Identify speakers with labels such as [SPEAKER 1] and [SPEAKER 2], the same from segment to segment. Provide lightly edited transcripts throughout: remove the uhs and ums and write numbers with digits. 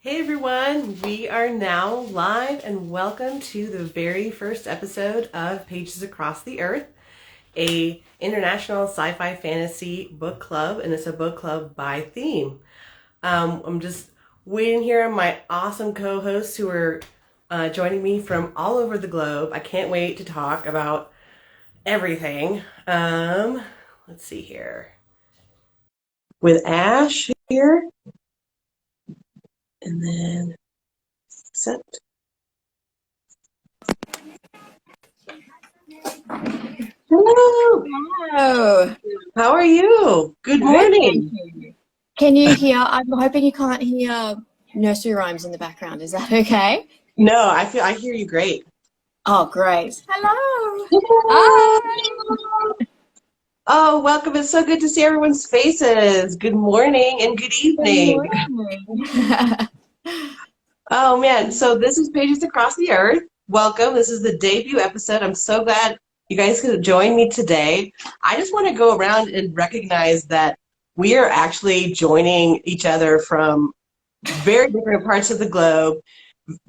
[SPEAKER 1] Hey everyone, we are now live and welcome to the very first episode of Pages Across the Earth, a international sci-fi fantasy book club, and it's a book club by theme. I'm just waiting here on my awesome co-hosts who are joining me from all over the globe. I can't wait to talk about everything. Let's see here. With Ash here, and then accept. Hello.
[SPEAKER 2] Hello.
[SPEAKER 1] How are you? Good morning.
[SPEAKER 2] Can you hear? I'm hoping you can't hear nursery rhymes in the background. Is that okay?
[SPEAKER 1] No, I hear you great.
[SPEAKER 2] Oh, great. Hello.
[SPEAKER 1] Hi. Oh, welcome. It's so good to see everyone's faces. Good morning and good evening.
[SPEAKER 2] Good morning.
[SPEAKER 1] Oh man, so this is Pages Across the Earth. Welcome. This is the debut episode. I'm so glad you guys could join me today. I just want to go around and recognize that we are actually joining each other from very different parts of the globe,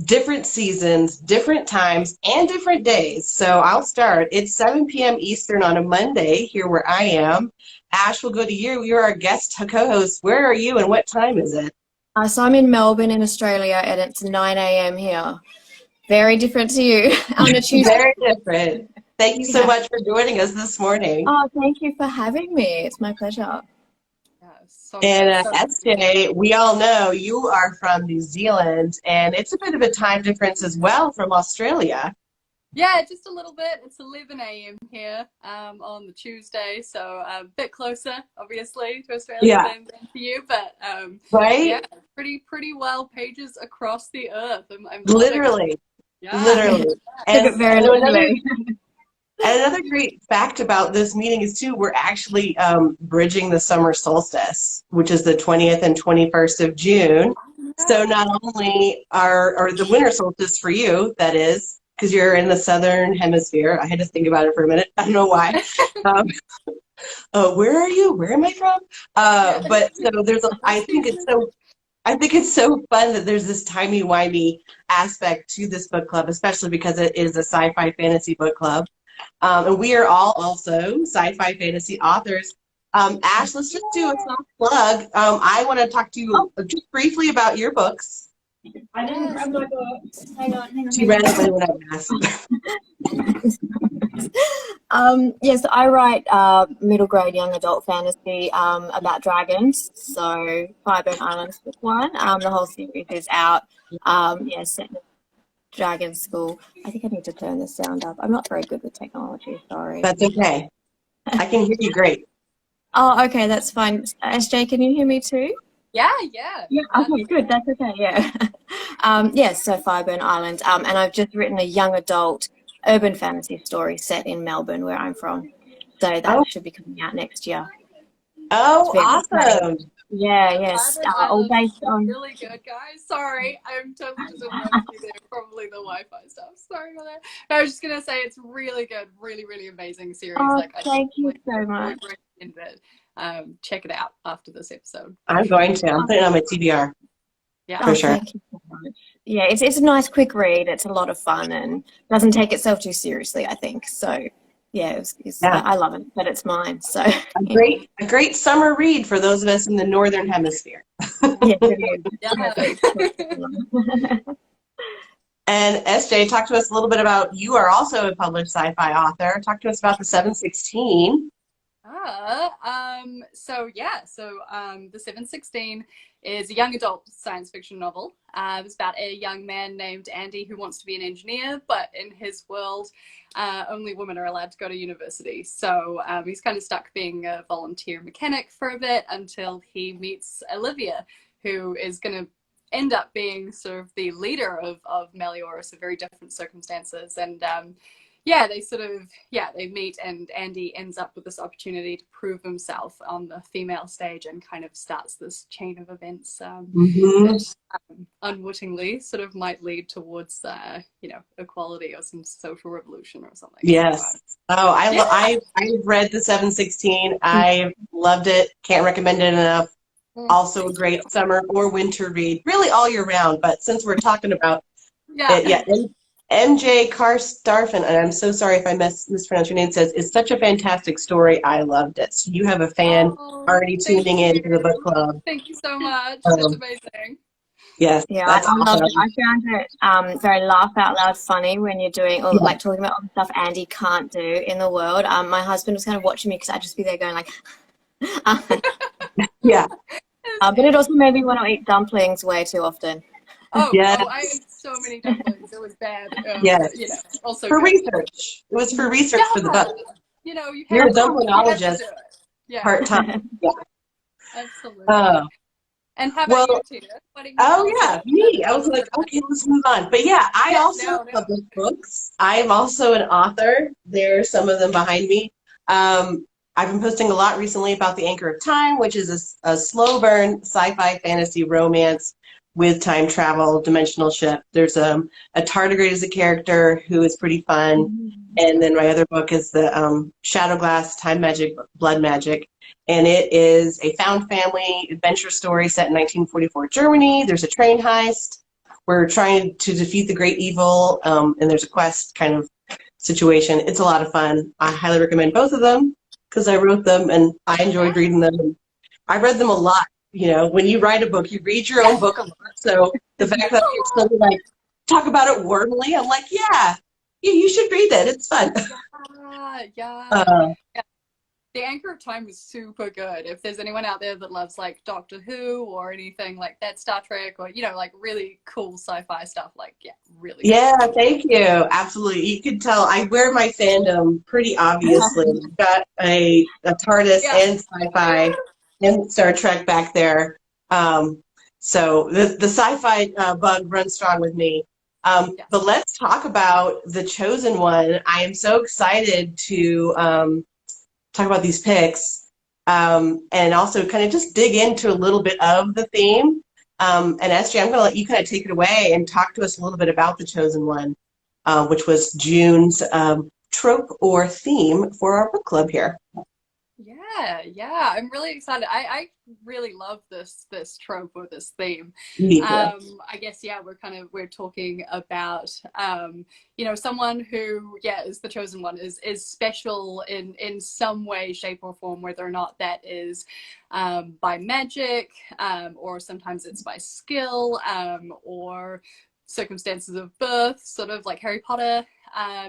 [SPEAKER 1] different seasons, different times, and different days. So I'll start. It's 7 p.m. Eastern on a Monday here where I am. Ash, will go to you. You're our guest co-host. Where are you and what time is it?
[SPEAKER 2] So I'm in Melbourne in Australia and it's 9 a.m. here. Very different to you on a Tuesday.
[SPEAKER 1] Very different. Thank you so much for joining us this morning.
[SPEAKER 2] Oh, thank you for having me. It's my pleasure.
[SPEAKER 1] And S.J., we all know you are from New Zealand, and it's a bit of a time difference as well from Australia.
[SPEAKER 3] Yeah, just a little bit. It's 11 a.m. here on the Tuesday, so a bit closer, obviously, to Australia than to you. But
[SPEAKER 1] right?
[SPEAKER 3] Yeah, pretty well pages across the earth. I'm
[SPEAKER 1] literally, literally.
[SPEAKER 2] And very literally.
[SPEAKER 1] And another great fact about this meeting is, too, we're actually bridging the summer solstice, which is the 20th and 21st of June. So not only are the winter solstice for you, that is, because you're in the southern hemisphere. I had to think about it for a minute. I don't know why. Where are you? Where am I from? But so there's, I think it's so fun that there's this timey-wimey aspect to this book club, especially because it is a sci-fi fantasy book club. And we are all also sci-fi fantasy authors. Ash, let's just do a soft plug. I want to talk to you just briefly about your books.
[SPEAKER 2] I didn't grab my books. Hang on.
[SPEAKER 1] She randomly when I asked.
[SPEAKER 2] Yes, I write middle grade young adult fantasy about dragons. So Fireburn Island's book one. The whole series is out. Set in a dragon school. I think I need to turn the sound up. I'm not very good with technology, sorry.
[SPEAKER 1] That's okay. I can hear you great.
[SPEAKER 2] Oh, okay, that's fine. S.J, can you hear me too?
[SPEAKER 3] Yeah.
[SPEAKER 2] Okay, good. That's okay. Yeah. So Fireburn Island. And I've just written a young adult urban fantasy story set in Melbourne, where I'm from. So that should be coming out next year.
[SPEAKER 1] Oh, awesome!
[SPEAKER 2] Yes. All based on.
[SPEAKER 3] Really good, guys. Sorry, I'm totally just interrupting you there. Probably the Wi-Fi stuff. Sorry about that. No, I was just gonna say it's really good, really amazing series.
[SPEAKER 2] Oh, thank you so much.
[SPEAKER 3] Check it out after this episode.
[SPEAKER 1] I'm going to. I'm putting it on my TBR.
[SPEAKER 3] Yeah,
[SPEAKER 1] for sure.
[SPEAKER 2] Thank you so much. Yeah, it's a nice quick read. It's a lot of fun and doesn't take itself too seriously, I think. So yeah, I love it, but it's mine. So
[SPEAKER 1] a great summer read for those of us in the northern hemisphere.
[SPEAKER 2] Yes, it is.
[SPEAKER 1] And S.J, talk to us a little bit about, you are also a published sci-fi author. Talk to us about the 716.
[SPEAKER 3] The 716 is a young adult science fiction novel. It's about a young man named Andy who wants to be an engineer, but in his world, only women are allowed to go to university. So he's kind of stuck being a volunteer mechanic for a bit until he meets Olivia, who is going to end up being sort of the leader of Melioras of very different circumstances. And they meet, and Andy ends up with this opportunity to prove himself on the female stage and kind of starts this chain of events that unwittingly sort of might lead towards equality or some social revolution or something.
[SPEAKER 1] Yes. I read the 716. I loved it. Can't recommend it enough. Also a great summer or winter read, really all year round. But since we're talking about
[SPEAKER 3] Yeah.
[SPEAKER 1] it, yeah, MJ Carstarfin, and I'm so sorry if I mispronounced your name, says, it's such a fantastic story. I loved it. So you have a fan
[SPEAKER 3] Oh,
[SPEAKER 1] already
[SPEAKER 3] thank
[SPEAKER 1] tuning in to the book
[SPEAKER 3] you.
[SPEAKER 1] club.
[SPEAKER 3] Thank you so much. That's
[SPEAKER 1] Um,
[SPEAKER 3] amazing.
[SPEAKER 1] yes,
[SPEAKER 2] Yeah,
[SPEAKER 1] that's
[SPEAKER 2] I loved it.
[SPEAKER 1] awesome.
[SPEAKER 2] I found it very laugh out loud funny when you're doing, or
[SPEAKER 1] Yeah.
[SPEAKER 2] like talking about all the stuff Andy can't do in the world. My husband was kind of watching me because I'd just be there going like,
[SPEAKER 1] Yeah.
[SPEAKER 2] but it also made me want to eat dumplings way too often.
[SPEAKER 3] I
[SPEAKER 1] Yes.
[SPEAKER 3] ate so many dumplings. It was bad. But, you know,
[SPEAKER 1] Yes.
[SPEAKER 3] also
[SPEAKER 1] For
[SPEAKER 3] good.
[SPEAKER 1] research. It was for research for the
[SPEAKER 3] Yeah.
[SPEAKER 1] book.
[SPEAKER 3] You know, you
[SPEAKER 1] You're
[SPEAKER 3] have
[SPEAKER 1] a
[SPEAKER 3] you have to
[SPEAKER 1] dumplingologist
[SPEAKER 3] do it. Yeah,
[SPEAKER 1] part-time. Yeah.
[SPEAKER 3] absolutely.
[SPEAKER 1] Oh.
[SPEAKER 3] And how about you,
[SPEAKER 1] Well,
[SPEAKER 3] Tina? Why don't you tell
[SPEAKER 1] oh
[SPEAKER 3] us
[SPEAKER 1] yeah,
[SPEAKER 3] a
[SPEAKER 1] me. I was
[SPEAKER 3] little
[SPEAKER 1] like,
[SPEAKER 3] bit about
[SPEAKER 1] okay,
[SPEAKER 3] you?
[SPEAKER 1] let's move on. But yeah, I
[SPEAKER 3] Yeah,
[SPEAKER 1] also
[SPEAKER 3] no, no.
[SPEAKER 1] publish books. I'm also an author. There are some of them behind me. I've been posting a lot recently about The Anchor of Time, which is a slow burn sci-fi fantasy romance with time travel, dimensional shift. There's a tardigrade as a character who is pretty fun. And then my other book is the Shadow Glass Time Magic, Blood Magic. And it is a found family adventure story set in 1944 Germany. There's a train heist. We're trying to defeat the great evil, and there's a quest kind of situation. It's a lot of fun. I highly recommend both of them because I wrote them and I enjoyed
[SPEAKER 3] Yes.
[SPEAKER 1] reading them. I read them a lot. You know, when you write a book, you read your own book a lot. So the fact that you're still like talk about it warmly, I'm like, yeah, you should read it. It's fun.
[SPEAKER 3] Yeah.
[SPEAKER 1] Uh,
[SPEAKER 3] The Anchor of Time was super good. If there's anyone out there that loves like Doctor Who or anything like that, Star Trek, or you know, like really cool sci-fi stuff, like yeah, really good.
[SPEAKER 1] Yeah, thank you. Absolutely. You can tell I wear my fandom pretty obviously. I've got a TARDIS
[SPEAKER 3] Yeah.
[SPEAKER 1] and sci-fi and Star Trek back there. Um, so the sci-fi bug runs strong with me.
[SPEAKER 3] Yes.
[SPEAKER 1] But let's talk about The Chosen One. I am so excited to talk about these picks and also kind of just dig into a little bit of the theme. And SJ, I'm going to let you kind of take it away and talk to us a little bit about The Chosen One, which was June's trope or theme for our book club here.
[SPEAKER 3] Yeah. I'm really excited. I really love this trope or this theme.
[SPEAKER 1] Me too.
[SPEAKER 3] I guess yeah, we're talking about you know, someone who is the chosen one is special in some way, shape, or form, whether or not that is by magic, or sometimes it's by skill, or circumstances of birth, sort of like Harry Potter.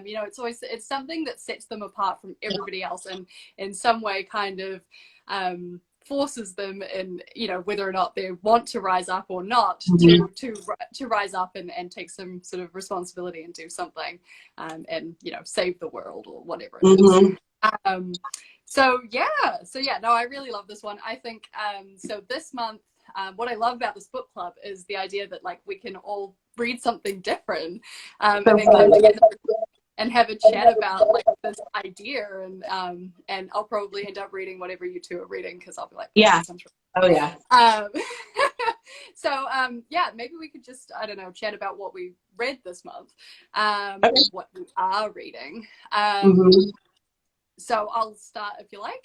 [SPEAKER 3] You know, it's something that sets them apart from everybody else and in some way kind of forces them in, you know, whether or not they want to rise up or not,
[SPEAKER 1] Mm-hmm.
[SPEAKER 3] to rise up and take some sort of responsibility and do something, and you know, save the world or whatever it is.
[SPEAKER 1] Mm-hmm.
[SPEAKER 3] Um, so yeah, no, I really love this one. I think so this month, what I love about this book club is the idea that like we can all read something different, and
[SPEAKER 1] So
[SPEAKER 3] then come
[SPEAKER 1] fun.
[SPEAKER 3] together and have a chat about like this idea, and I'll probably end up reading whatever you two are reading because I'll be like,
[SPEAKER 1] Yeah.
[SPEAKER 3] that sounds
[SPEAKER 1] Oh, yeah.
[SPEAKER 3] um, so yeah, maybe we could just, I don't know, chat about what we read this month,
[SPEAKER 1] Okay.
[SPEAKER 3] or what we are reading.
[SPEAKER 1] Mm-hmm.
[SPEAKER 3] So I'll start if you like.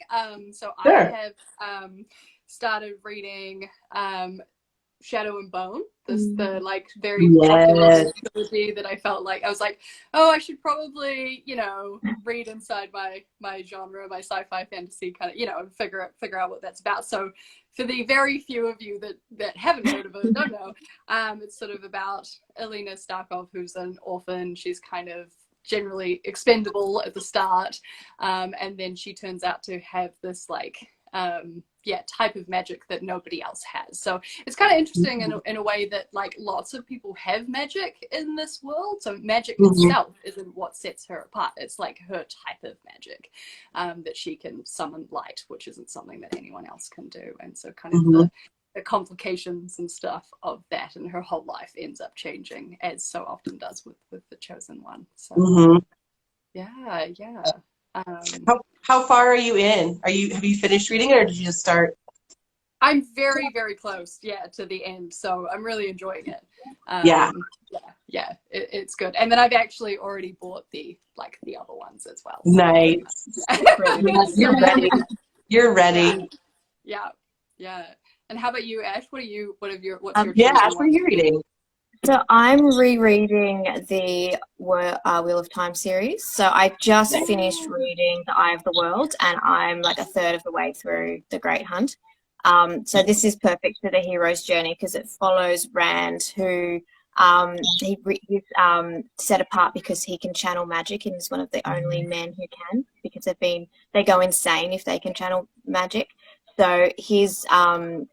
[SPEAKER 3] So I
[SPEAKER 1] Sure.
[SPEAKER 3] have started reading Shadow and Bone, the like very popular
[SPEAKER 1] Yes.
[SPEAKER 3] trilogy that I felt like I was like, oh, I should probably, you know, read inside my genre, my sci-fi fantasy kind of, you know, and figure out what that's about. So for the very few of you that haven't heard of it, don't know, it's sort of about Elena Starkov, who's an orphan. She's kind of generally expendable at the start, and then she turns out to have this like type of magic that nobody else has. So it's kind of interesting in a way that like lots of people have magic in this world. So magic
[SPEAKER 1] Mm-hmm.
[SPEAKER 3] itself isn't what sets her apart. It's like her type of magic, that she can summon light, which isn't something that anyone else can do. And so kind of
[SPEAKER 1] Mm-hmm.
[SPEAKER 3] the complications and stuff of that, and her whole life ends up changing, as so often does with the chosen one. So
[SPEAKER 1] Mm-hmm.
[SPEAKER 3] yeah.
[SPEAKER 1] How far are you in? Have you finished reading it or did you just start?
[SPEAKER 3] I'm very, very close, to the end. So I'm really enjoying it.
[SPEAKER 1] Yeah.
[SPEAKER 3] It's good. And then I've actually already bought the other ones as well. So.
[SPEAKER 1] Nice. Yes, you're ready. You're ready.
[SPEAKER 3] Yeah. And how about you, Ash? What's your
[SPEAKER 1] Yeah,
[SPEAKER 3] chosen
[SPEAKER 1] Ash, what are
[SPEAKER 3] one?
[SPEAKER 1] you reading?
[SPEAKER 2] So I'm rereading the Wheel of Time series. So I just finished reading The Eye of the World, and I'm like a third of the way through The Great Hunt. So this is perfect for the hero's journey because it follows Rand, who he's set apart because he can channel magic and is one of the only men who can, because they go insane if they can channel magic. So he's kind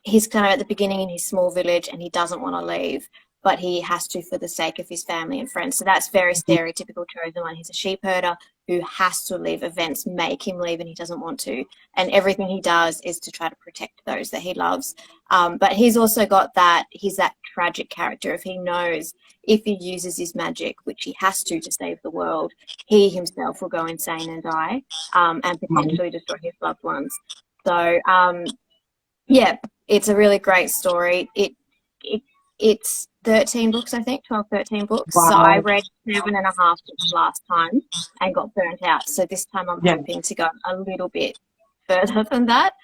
[SPEAKER 2] of at the beginning in his small village and he doesn't want to leave, but he has to for the sake of his family and friends. So that's very stereotypical chosen one. He's a sheep herder who has to leave. Events make him leave and he doesn't want to. And everything he does is to try to protect those that he loves. But he's also got he's that tragic character. If he knows if he uses his magic, which he has to save the world, he himself will go insane and die, and potentially destroy his loved ones. So, yeah, it's a really great story. It's 13 books, I think, 12, 13 books.
[SPEAKER 1] Wow.
[SPEAKER 2] So I read 7.5 books last time and got burnt out. So this time I'm hoping to go a little bit further than that.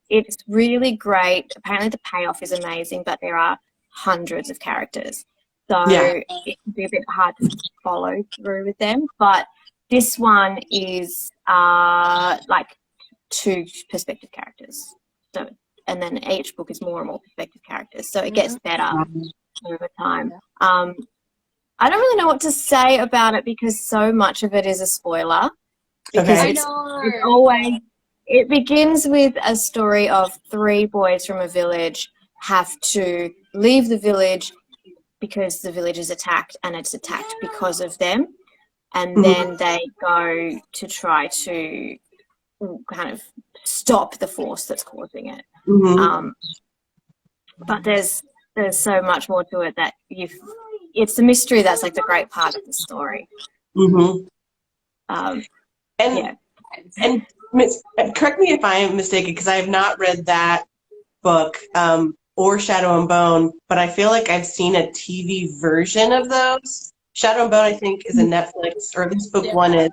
[SPEAKER 2] It's really great. Apparently the payoff is amazing, but there are hundreds of characters. So it can be a bit hard to follow through with them. But this one is like 2 perspective characters. So, and then each book is more and more perspective characters. So it gets better over time. I don't really know what to say about it because so much of it is a spoiler. Because it begins with a story of 3 boys from a village have to leave the village because the village is attacked, and it's attacked because of them. And then they go to try to kind of stop the force that's causing it. But there's so much more to it that it's the mystery that's like the great part of the story.
[SPEAKER 1] And correct me if I am mistaken, because I have not read that book or Shadow and Bone, but I feel like I've seen a TV version of those. Shadow and Bone, I think, is a Netflix, or at least book 1 is.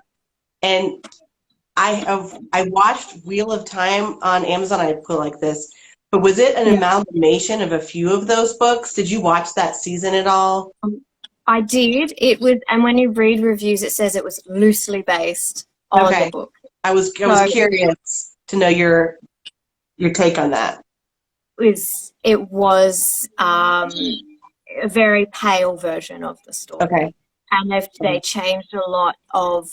[SPEAKER 1] And I watched Wheel of Time on Amazon. I put it like this, but was it an amalgamation of a few of those books? Did you watch that season at all?
[SPEAKER 2] I did. It was, and when you read reviews, it says it was loosely based on the book.
[SPEAKER 1] I was curious to know your take on that.
[SPEAKER 2] It was a very pale version of the story, and they changed a lot of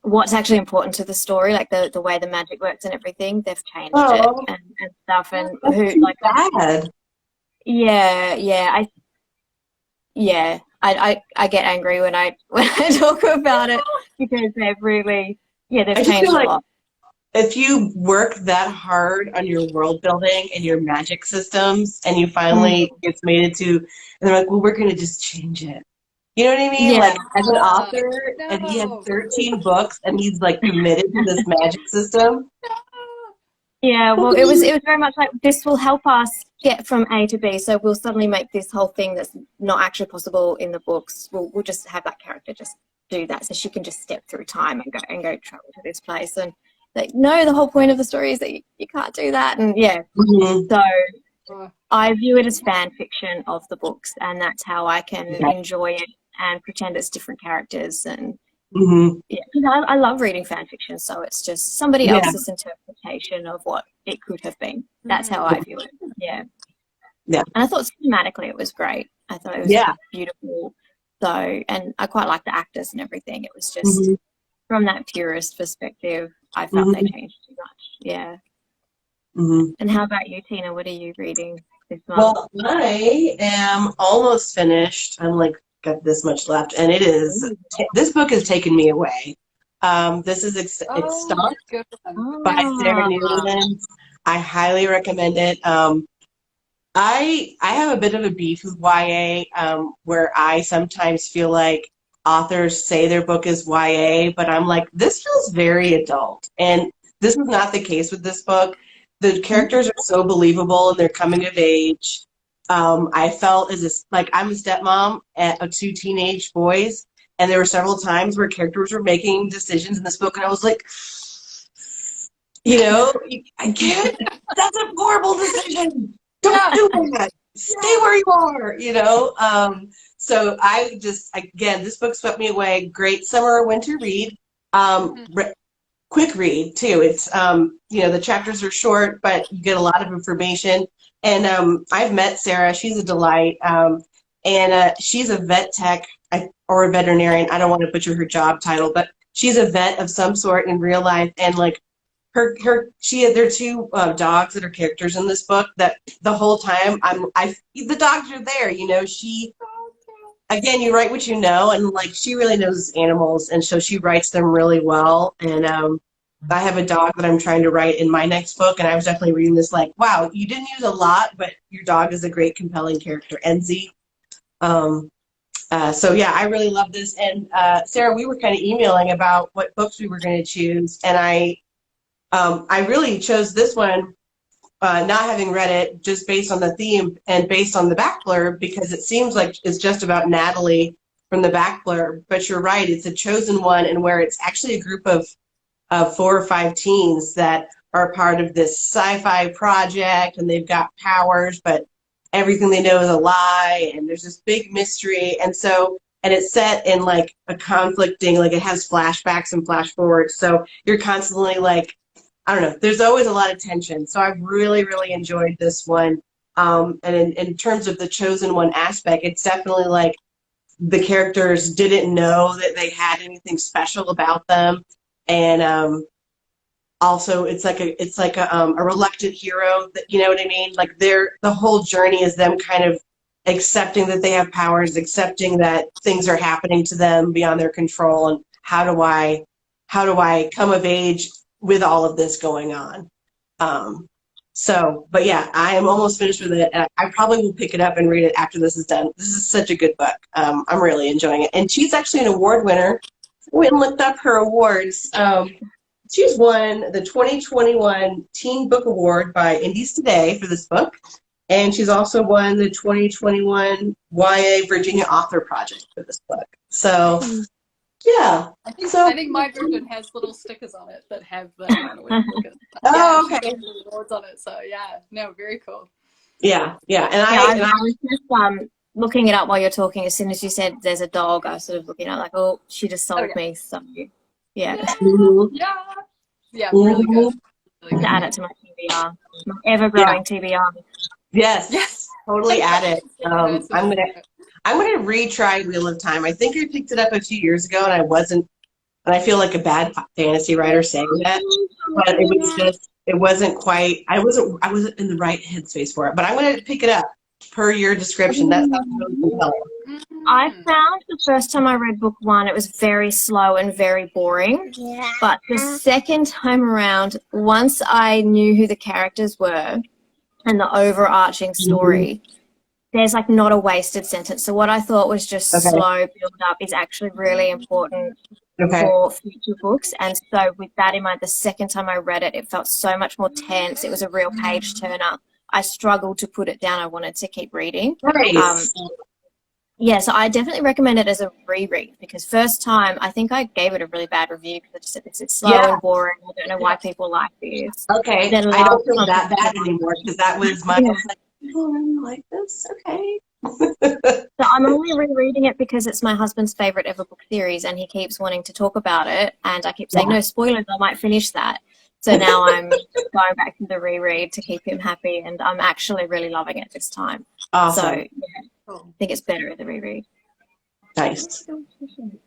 [SPEAKER 2] what's actually important to the story, like the way the magic works and everything. They've changed it and stuff, and
[SPEAKER 1] bad.
[SPEAKER 2] I get angry when I talk about it because they've really they've changed a lot.
[SPEAKER 1] If you work that hard on your world building and your magic systems, and you finally gets made it to, and they're like, well, we're gonna just change it. You know what I mean? Like, as an author, and he had 13 books, and he's like committed to this magic system.
[SPEAKER 2] Yeah, well, it was very much like, this will help us get from A to B, so we'll suddenly make this whole thing that's not actually possible in the books. We'll just have that character just do that, so she can just step through time and go travel to this place. And like, no, the whole point of the story is that you can't do that. And so I view it as fan fiction of the books, and that's how I can enjoy it and pretend it's different characters. And I love reading fan fiction, so it's just somebody else's interpretation of what it could have been. That's how I view it. And I thought cinematically it was great. I thought it was beautiful. So, and I quite like the actors and everything. It was just from that purist perspective, I felt they changed too much. And how about you, Tina? What are you reading this month?
[SPEAKER 1] Well, I am almost finished. I'm like, got this much left, and it is, this book has taken me away. This is It's Stuck by Sarah Newlands. I highly recommend it. I have a bit of a beef with YA, where I sometimes feel like authors say their book is YA, but I'm like, this feels very adult, and this is not the case with this book. The characters are so believable, and they're coming of age. I felt I'm a stepmom of 2 teenage boys, and there were several times where characters were making decisions in this book, and I was like, You know, I can't. That's a horrible decision. Don't do that. Stay where you are. You know. So I just again, this book swept me away. Great summer or winter read. Quick read too. It's you know, the chapters are short, but you get a lot of information. And I've met Sarah. She's a delight. And she's a vet tech or a veterinarian. I don't want to butcher her job title, but she's a vet of some sort in real life. And like there are two dogs that are characters in this book that the whole time the dogs are there. You know, again, you write what you know, and like she really knows animals, and so she writes them really well. And I have a dog that I'm trying to write in my next book, and I was definitely reading this like, wow, you didn't use a lot, but your dog is a great, compelling character, Enzi. So yeah, I really love this. And Sarah, we were kind of emailing about what books we were going to choose, and I really chose this one, not having read it, just based on the theme and based on the back blurb, because it seems like it's just about Natalie from the back blurb. But you're right, it's a chosen one, and where it's actually a group of 4 or 5 teens that are part of this sci-fi project, and they've got powers, but everything they know is a lie, and there's this big mystery. And it's set in like a conflicting, like it has flashbacks and flash forwards. So you're constantly like, I don't know, there's always a lot of tension. So I've really, really enjoyed this one. And in terms of the chosen one aspect, it's definitely like the characters didn't know that they had anything special about them. And also it's like a reluctant hero, that, you know what I mean? Like the whole journey is them kind of accepting that they have powers, accepting that things are happening to them beyond their control, and how do I come of age with all of this going on. But yeah, I am almost finished with it. I probably will pick it up and read it after this is done. This is such a good book. I'm really enjoying it. And she's actually an award winner. Went and looked up her awards. She's won the 2021 Teen Book Award by Indies Today for this book. And she's also won the 2021 YA Virginia Author Project for this book. So yeah.
[SPEAKER 3] I think my version has little stickers on it that have the stickers.
[SPEAKER 1] Oh, okay.
[SPEAKER 3] Awards on it. So yeah, no, very cool.
[SPEAKER 1] Yeah. And
[SPEAKER 2] I was just looking it up while you're talking. As soon as you said there's a dog, I was sort of looking at like, oh, she just sold me. So yeah.
[SPEAKER 1] Mm-hmm.
[SPEAKER 3] Yeah, really good. Really good.
[SPEAKER 2] To add it to my TBR, my ever-growing TBR.
[SPEAKER 1] Yes, totally add it. I'm gonna retry Wheel of Time. I think I picked it up a few years ago, and I feel like a bad fantasy writer saying that, but it wasn't quite. I wasn't in the right headspace for it. But I'm gonna pick it up per your description. That sounds really compelling.
[SPEAKER 2] I found the first time I read book 1, it was very slow and very boring. Yeah. But the second time around, once I knew who the characters were and the overarching story, there's like not a wasted sentence. So what I thought was just slow build up is actually really important for future books. And so with that in mind, the second time I read it, it felt so much more tense. It was a real page turner. I struggled to put it down. I wanted to keep reading.
[SPEAKER 1] Right.
[SPEAKER 2] Yeah, so I definitely recommend it as a reread, because first time I think I gave it a really bad review because I just said it's slow and boring. I don't know why people like this.
[SPEAKER 1] Okay, I don't feel that bad anymore, because that was my like, people really like this. Okay.
[SPEAKER 2] So I'm only rereading it because it's my husband's favorite ever book series, and he keeps wanting to talk about it, and I keep saying no spoilers. I might finish that. So now I'm going back to the reread to keep him happy, and I'm actually really loving it this time.
[SPEAKER 1] Awesome.
[SPEAKER 2] So yeah. I think it's better at the reread.
[SPEAKER 1] Nice.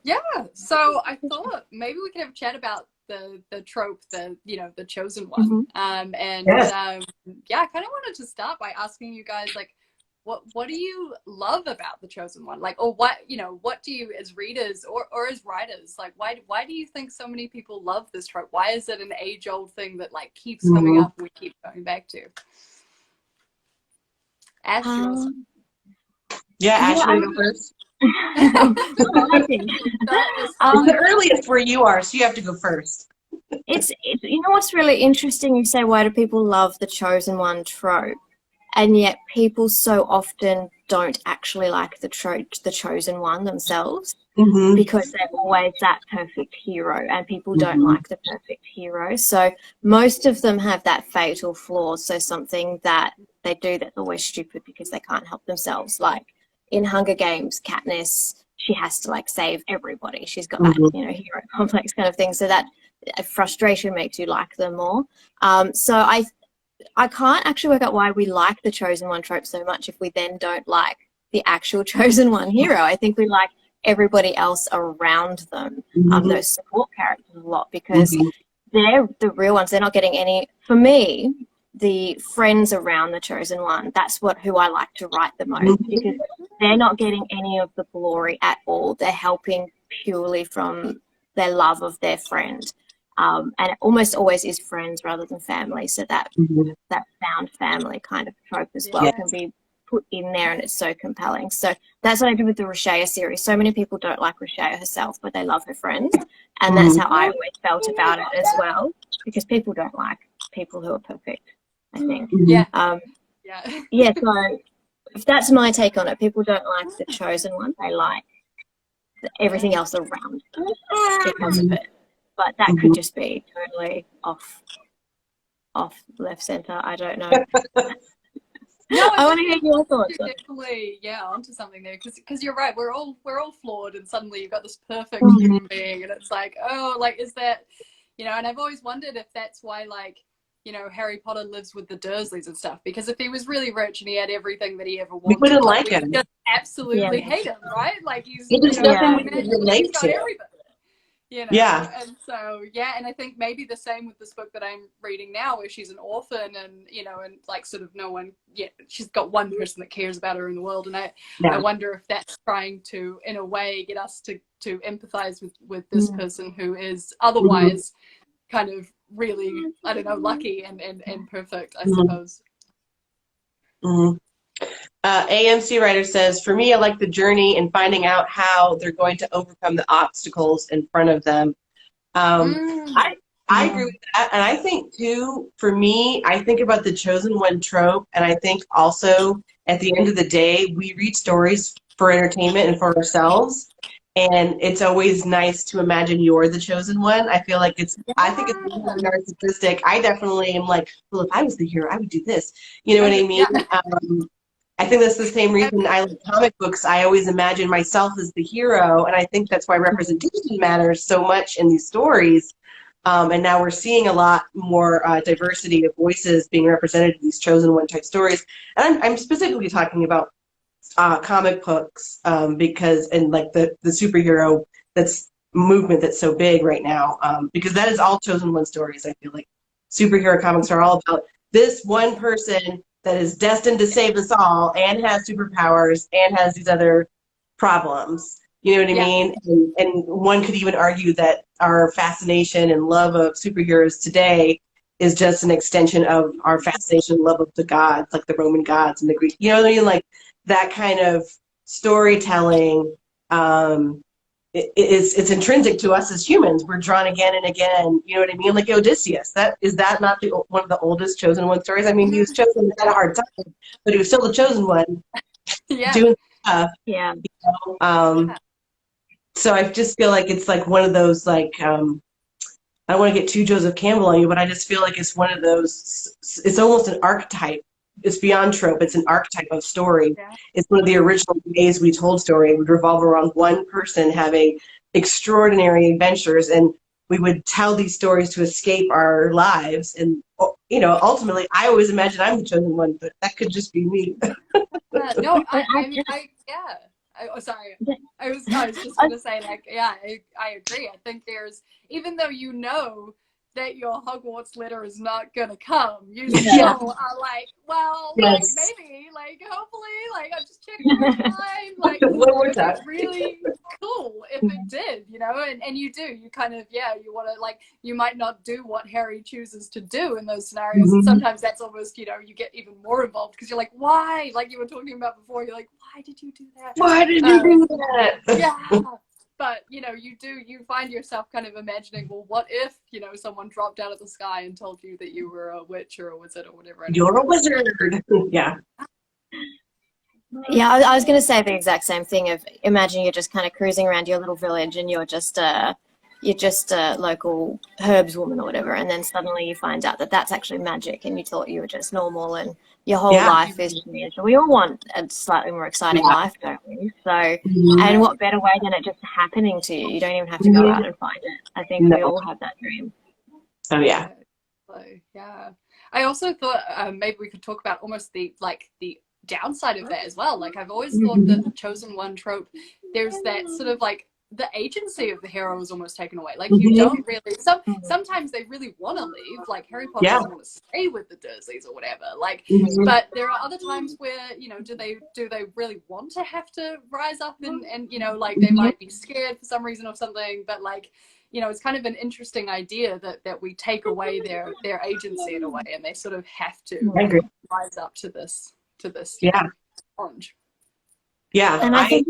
[SPEAKER 3] Yeah. So I thought maybe we could have a chat about the trope, the chosen one. I kind of wanted to start by asking you guys, like, what do you love about the chosen one? Like, or what do you, as readers or as writers, like, why do you think so many people love this trope? Why is it an age-old thing that like keeps coming up and we keep going back to? Ash,
[SPEAKER 1] Ash, you go first. It's the earliest where you are, so you have to go first.
[SPEAKER 2] It's you know what's really interesting? You say, why do people love the chosen one trope? And yet people so often don't actually like the chosen one themselves. because they're always that perfect hero, and people don't like the perfect hero. So most of them have that fatal flaw. So something that they do that's always stupid because they can't help themselves. Like in Hunger Games, Katniss, she has to like save everybody. She's got that, you know, hero complex kind of thing. So that frustration makes you like them more. So I can't actually work out why we like the chosen one trope so much if we then don't like the actual chosen one hero. I think we like everybody else around them, those support characters a lot, because they're the real ones. They're not getting any, for me, the friends around the chosen one, that's who I like to write the most, because they're not getting any of the glory at all. They're helping purely from their love of their friend. And it almost always is friends rather than family. So that found family kind of trope as well can be put in there, and it's so compelling. So that's what I did with the Roshea series. So many people don't like Roshea herself, but they love her friends. And that's how I always felt about it as well, because people don't like people who are perfect, I think. So if that's my take on it, people don't like the chosen one. They like everything else around because of it. But that could just be totally off left center. I don't know.
[SPEAKER 3] No,
[SPEAKER 2] I want to hear your thoughts.
[SPEAKER 3] Definitely, onto something there, because you're right. We're all flawed, and suddenly you've got this perfect human being, and it's like, oh, like, is that, you know? And I've always wondered if that's why, like, you know, Harry Potter lives with the Dursleys and stuff, because if he was really rich and he had everything that he ever wanted,
[SPEAKER 1] we wouldn't like him.
[SPEAKER 3] Just absolutely hate him, right? Like he's
[SPEAKER 1] nothing we can relate to.
[SPEAKER 3] Everything. You know? And so and I think maybe the same with this book that I'm reading now, where she's an orphan, and you know, and like sort of no one she's got one person that cares about her in the world, and I wonder if that's trying to, in a way, get us to empathize with this person who is otherwise kind of really, I don't know, lucky and perfect, I suppose.
[SPEAKER 1] AMC writer says, for me, I like the journey and finding out how they're going to overcome the obstacles in front of them. I agree with that. And I think, too, for me, I think about the chosen one trope. And I think also, at the end of the day, we read stories for entertainment and for ourselves. And it's always nice to imagine you're the chosen one. I feel like I think it's really narcissistic. I definitely am like, well, if I was the hero, I would do this. You know what I mean? I think that's the same reason I like comic books. I always imagine myself as the hero, and I think that's why representation matters so much in these stories. And now we're seeing a lot more diversity of voices being represented in these chosen one type stories. And I'm specifically talking about comic books because, and like the superhero movement that's so big right now, because that is all chosen one stories. I feel like superhero comics are all about this one person that is destined to save us all and has superpowers and has these other problems. You know what I mean? And one could even argue that our fascination and love of superheroes today is just an extension of our fascination and love of the gods, like the Roman gods and the Greek. You know what I mean? Like that kind of storytelling it's intrinsic to us as humans. We're drawn again and again. You know what I mean? Like Odysseus. Is that not one of the oldest chosen one stories? I mean, he was chosen at a hard time, but he was still the chosen one, doing stuff. You know? So I just feel like it's like one of those, like, I don't want to get too Joseph Campbell on you, but I just feel like it's one of those, it's almost an archetype. It's beyond trope. It's an archetype of story. It's one of the original ways we told story. It would revolve around one person having extraordinary adventures, and we would tell these stories to escape our lives. And, you know, ultimately, I always imagine I'm the chosen one, but that could just be me.
[SPEAKER 3] Sorry. I was just going to say, like, I agree. I think there's, even though you know that your Hogwarts letter is not going to come, you still are like, well, like, maybe, like, hopefully, like, I'm just checking the time. Like, it'd be really cool if it did, you know, and you do. You kind of, you want to, like, you might not do what Harry chooses to do in those scenarios. And sometimes that's almost, you know, you get even more involved because you're like, why? Like you were talking about before, you're like, why did you do that?
[SPEAKER 1] Why did you do that?
[SPEAKER 3] But, you know, you find yourself kind of imagining, well, what if, you know, someone dropped out of the sky and told you that you were a witch or a wizard or whatever.
[SPEAKER 1] You're a wizard.
[SPEAKER 2] Yeah, I was going to say the exact same thing. Of imagine you're just kind of cruising around your little village, and you're just a local herbswoman or whatever, and then suddenly you find out that that's actually magic, and you thought you were just normal, and your whole
[SPEAKER 1] Yeah.
[SPEAKER 2] life is weird. So we all want a slightly more exciting
[SPEAKER 1] Yeah.
[SPEAKER 2] life, don't we? So,
[SPEAKER 1] Mhm.
[SPEAKER 2] and what better way than it just happening to you? You don't even have to go out and find it. I think we
[SPEAKER 1] No.
[SPEAKER 2] all have that dream.
[SPEAKER 1] Oh yeah.
[SPEAKER 3] So, yeah. I also thought maybe we could talk about almost the downside of that as well. Like I've always thought that the chosen one trope, there's that sort of like the agency of the hero is almost taken away. Like you don't really sometimes they really want to leave. Like Harry Potter
[SPEAKER 1] Yeah.
[SPEAKER 3] doesn't want to stay with the Dursleys or whatever. Like
[SPEAKER 1] Mhm.
[SPEAKER 3] but there are other times where, do they really want to have to rise up and like they might be scared for some reason or something, but like it's kind of an interesting idea that we take away their agency in a way, and they sort of have to
[SPEAKER 1] I agree.
[SPEAKER 3] rise up to this
[SPEAKER 1] Yeah.
[SPEAKER 3] challenge.
[SPEAKER 1] Yeah.
[SPEAKER 2] And I think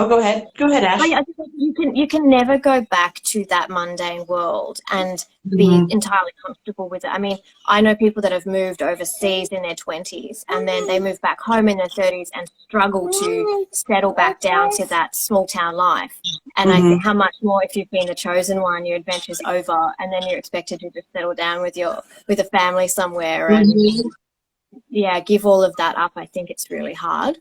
[SPEAKER 1] Oh, go ahead. Go ahead, Ash.
[SPEAKER 2] I think you can never go back to that mundane world and be
[SPEAKER 1] Mhm.
[SPEAKER 2] entirely comfortable with it. I mean, I know people that have moved overseas in their 20s and then they move back home in their 30s and struggle to settle back down to that small town life. And I think how much more if you've been the chosen one, your adventure's over, and then you're expected to just settle down with a family somewhere and give all of that up. I think it's really hard.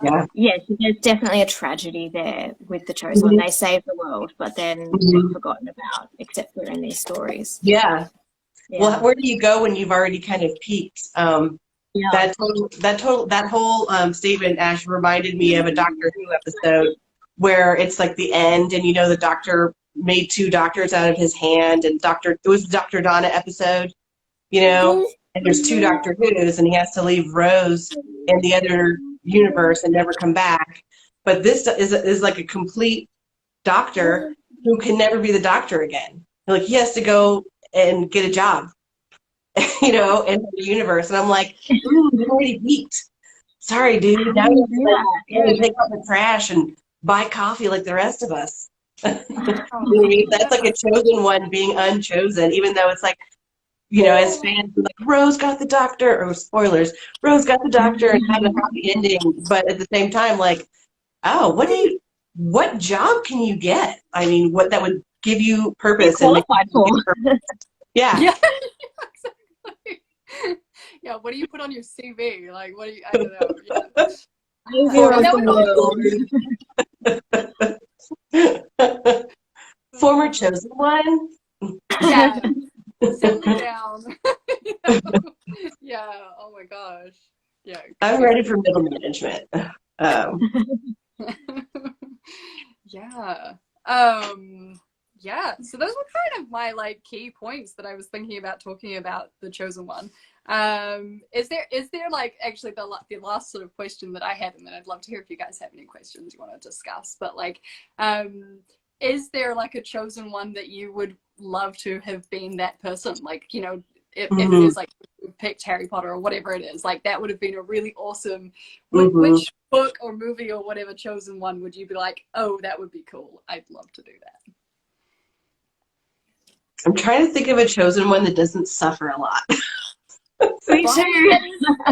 [SPEAKER 1] Yeah.
[SPEAKER 2] Yes, there's definitely a tragedy there with the chosen one. They save the world, but then they're forgotten about, except for in these stories.
[SPEAKER 1] Yeah.
[SPEAKER 2] Yeah.
[SPEAKER 1] Well, where do you go when you've already kind of peaked? That whole statement, Ash, reminded me of a Doctor Who episode where it's like the end, and the doctor made two doctors out of his hand, and it was the Dr. Donna episode, and there's two Doctor Who's, and he has to leave Rose in the other universe and never come back. But this is like a complete doctor who can never be the doctor again. Like he has to go and get a job, in the universe. And I'm like, you already peaked. Sorry, dude. Now you have to pick up the trash and buy coffee like the rest of us. That's like a chosen one being unchosen, even though it's like, as fans, we're like, Rose got the doctor, or spoilers, Rose got the doctor and had a happy ending. But at the same time, like, oh, what job can you get? I mean, what that would give you purpose and
[SPEAKER 2] qualified for.
[SPEAKER 1] Yeah.
[SPEAKER 3] Yeah. Exactly. Yeah, what do you put on your CV? Like, what do you, I don't know. Yeah.
[SPEAKER 1] Former chosen one.
[SPEAKER 3] Yeah. Settle down. Yeah. Oh my gosh. Yeah.
[SPEAKER 1] I'm ready for middle management.
[SPEAKER 3] Yeah. Yeah. So those were kind of my key points that I was thinking about talking about the chosen one. Is there like actually the last sort of question that I had, and then I'd love to hear if you guys have any questions you want to discuss. But is there like a chosen one that you would love to have been that person? Like, if it is like you picked Harry Potter or whatever it is, like that would have been a really awesome. Which book or movie or whatever chosen one would you be like, oh, that would be cool? I'd love to do that.
[SPEAKER 1] I'm trying to think of a chosen one that doesn't suffer a lot.
[SPEAKER 2] Me too.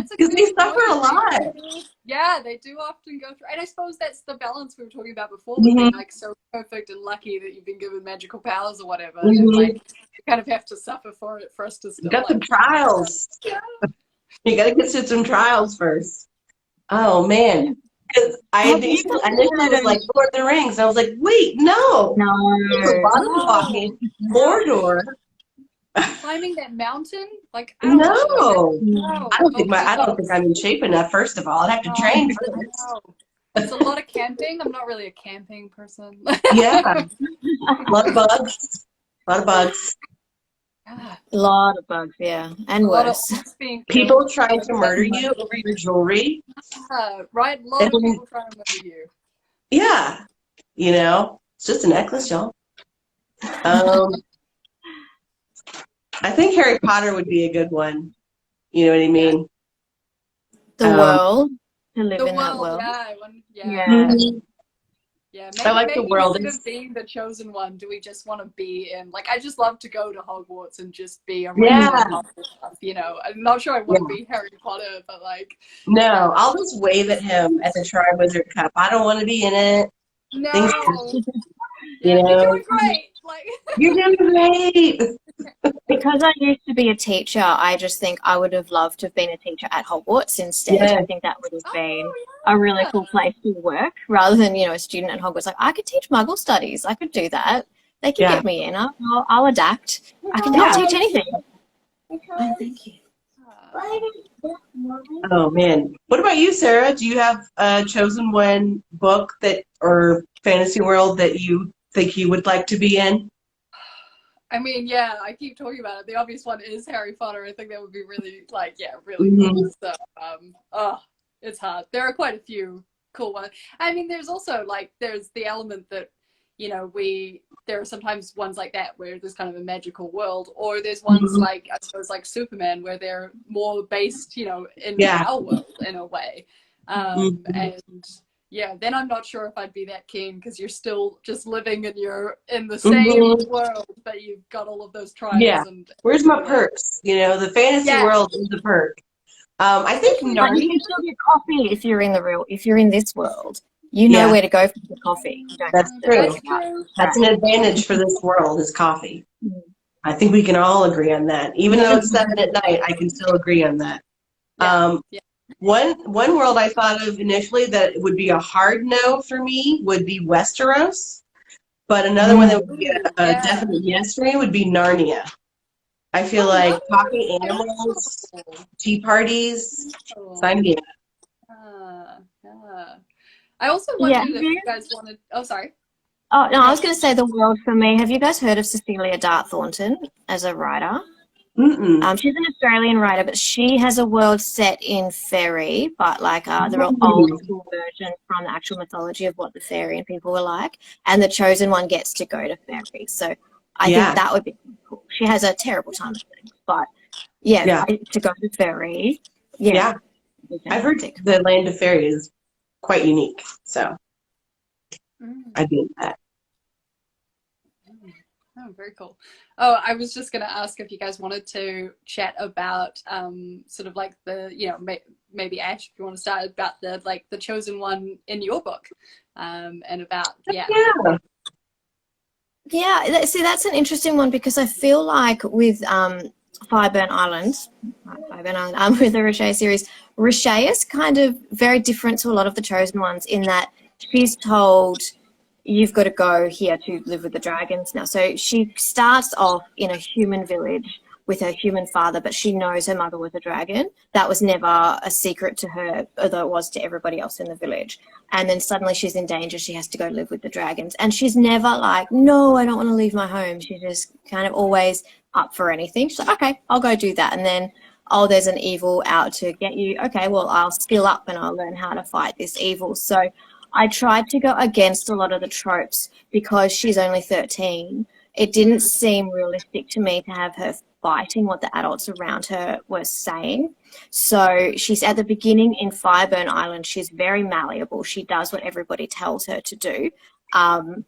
[SPEAKER 1] Because they suffer a lot.
[SPEAKER 3] Yeah, they do often go through, and I suppose that's the balance we were talking about before, with being like so perfect and lucky that you've been given magical powers or whatever, and like you kind of have to suffer for it for us to still.
[SPEAKER 1] You got some trials. Yeah. You got to get through some trials first. Oh man, because I initially was like Lord of the Rings, and I was like, wait, no, bottom walking, Mordor.
[SPEAKER 3] Climbing that mountain, like
[SPEAKER 1] I don't think I'm in shape enough. First of all, I'd have to train first.
[SPEAKER 3] It's a lot of camping. I'm not really a camping person.
[SPEAKER 1] Yeah, a lot of bugs.
[SPEAKER 2] A lot of bugs, yeah, and worse.
[SPEAKER 1] People trying to murder you over your jewelry.
[SPEAKER 3] Right, a lot of people trying to murder you.
[SPEAKER 1] Yeah, it's just a necklace, y'all. I think Harry Potter would be a good one. You know what I mean?
[SPEAKER 2] The world, to live in that world.
[SPEAKER 3] Yeah. Yeah,
[SPEAKER 1] I like the
[SPEAKER 3] maybe
[SPEAKER 1] world.
[SPEAKER 3] instead of being the chosen one, do we just want to be in, like, I just love to go to Hogwarts and just be
[SPEAKER 1] Yeah,
[SPEAKER 3] around stuff, you know. I'm not sure I want to
[SPEAKER 1] yeah.
[SPEAKER 3] be Harry Potter, but like,
[SPEAKER 1] No, I'll just wave at him at the Tri-Wizard Cup. I don't want to be in it. Things,
[SPEAKER 3] no, yeah,
[SPEAKER 1] you
[SPEAKER 3] you're
[SPEAKER 1] know,
[SPEAKER 3] doing great. Like,
[SPEAKER 1] you're doing great.
[SPEAKER 2] Because I used to be a teacher, I just think I would have loved to have been a teacher at Hogwarts instead. I
[SPEAKER 1] Yes,
[SPEAKER 2] think that would have been
[SPEAKER 3] oh
[SPEAKER 2] a really
[SPEAKER 3] yeah,
[SPEAKER 2] cool place to work rather than, you know, a student at Hogwarts. Like, I could teach Muggle studies. I could do that. They could
[SPEAKER 1] yeah,
[SPEAKER 2] get me in. I'll adapt. I'll
[SPEAKER 1] yeah.
[SPEAKER 2] teach anything. Oh, thank you.
[SPEAKER 1] Oh man. What about you, Sarah? Do you have a chosen one book that or fantasy world that you think you would like to be in?
[SPEAKER 3] I mean, yeah, I keep talking about it. The obvious one is Harry Potter. I think that would be really, like, yeah, really cool.
[SPEAKER 1] Hmm.
[SPEAKER 3] So, oh, it's hard. There are quite a few cool ones. I mean, there's also like there's the element that, you know, there are sometimes ones like that where there's kind of a magical world, or there's ones
[SPEAKER 1] Hmm.
[SPEAKER 3] like I suppose like Superman where they're more based, you know, in
[SPEAKER 1] Yeah.
[SPEAKER 3] our world in a way.
[SPEAKER 1] Hmm.
[SPEAKER 3] And yeah, then I'm not sure if I'd be that keen because you're still just living and you're in the same
[SPEAKER 1] Hmm.
[SPEAKER 3] world, but you've got all of those
[SPEAKER 1] Yeah.
[SPEAKER 3] trials and
[SPEAKER 1] Where's my
[SPEAKER 3] yeah,
[SPEAKER 1] perks? You know, the fantasy
[SPEAKER 3] yeah,
[SPEAKER 1] world is the perk. I think
[SPEAKER 3] especially
[SPEAKER 2] But
[SPEAKER 3] like
[SPEAKER 2] you
[SPEAKER 1] Narnia.
[SPEAKER 2] can still get coffee if you're in this world. You know
[SPEAKER 1] Yeah,
[SPEAKER 2] where to go for the coffee. You don't have
[SPEAKER 1] that's
[SPEAKER 2] to
[SPEAKER 1] true.
[SPEAKER 3] that's
[SPEAKER 2] worry about
[SPEAKER 3] true.
[SPEAKER 1] That's
[SPEAKER 2] that.
[SPEAKER 1] an advantage for this world is coffee.
[SPEAKER 2] Mm.
[SPEAKER 1] I think we can all agree on that. Even though it's 7 at night, I can still agree on that.
[SPEAKER 3] Yeah,
[SPEAKER 1] Um,
[SPEAKER 3] yeah.
[SPEAKER 1] one world I thought of initially that would be a hard no for me would be Westeros, but another one that would be
[SPEAKER 3] Ooh,
[SPEAKER 1] a
[SPEAKER 3] yeah.
[SPEAKER 1] definite yes for me would be Narnia. I feel
[SPEAKER 3] Oh,
[SPEAKER 1] like talking
[SPEAKER 3] Narnia.
[SPEAKER 1] animals, tea parties,
[SPEAKER 3] Oh,
[SPEAKER 1] sign me up.
[SPEAKER 3] yeah. I also
[SPEAKER 2] Yeah.
[SPEAKER 3] wondered if you guys wanted. Oh, sorry.
[SPEAKER 2] Oh, no, I
[SPEAKER 3] Go
[SPEAKER 2] was
[SPEAKER 3] on.
[SPEAKER 2] going to say the world for me. Have you guys heard of Cecilia Dart Thornton as a writer?
[SPEAKER 1] Mm-mm.
[SPEAKER 2] She's an Australian writer, but she has a world set in fairy, but like the real old
[SPEAKER 1] Mm.
[SPEAKER 2] school version from the actual mythology of what the fairy and people were like. And the chosen one gets to go to fairy. So I think
[SPEAKER 1] Yeah,
[SPEAKER 2] that would be cool. She has a terrible time of things, but yeah,
[SPEAKER 1] yeah,
[SPEAKER 2] to go to fairy, yeah,
[SPEAKER 1] yeah.
[SPEAKER 2] it'd be
[SPEAKER 1] I've heard
[SPEAKER 2] fantastic.
[SPEAKER 1] the land of fairy is quite unique, so
[SPEAKER 3] Mm,
[SPEAKER 1] I'd be in that.
[SPEAKER 3] oh, very cool. Oh, I was just going to ask if you guys wanted to chat about sort of like the, you know, maybe Ash, if you want to start about the like the chosen one in your book, and about yeah.
[SPEAKER 1] Yeah.
[SPEAKER 2] Yeah, see, that's an interesting one because I feel like with Fireburn Islands, with the Richet series, Richet is kind of very different to a lot of the chosen ones in that she's told you've got to go here to live with the dragons now. So she starts off in a human village with her human father, but she knows her mother was a dragon. That was never a secret to her, although it was to everybody else in the village. And then suddenly she's in danger. She has to go live with the dragons. And she's never like, no, I don't want to leave my home. She's just kind of always up for anything. She's like, okay, I'll go do that. And then, oh, there's an evil out to get you. Okay, well, I'll skill up and I'll learn how to fight this evil. So I tried to go against a lot of the tropes because she's only 13. It didn't seem realistic to me to have her fighting what the adults around her were saying. So she's at the beginning in Fireburn Island. She's very malleable. She does what everybody tells her to do. And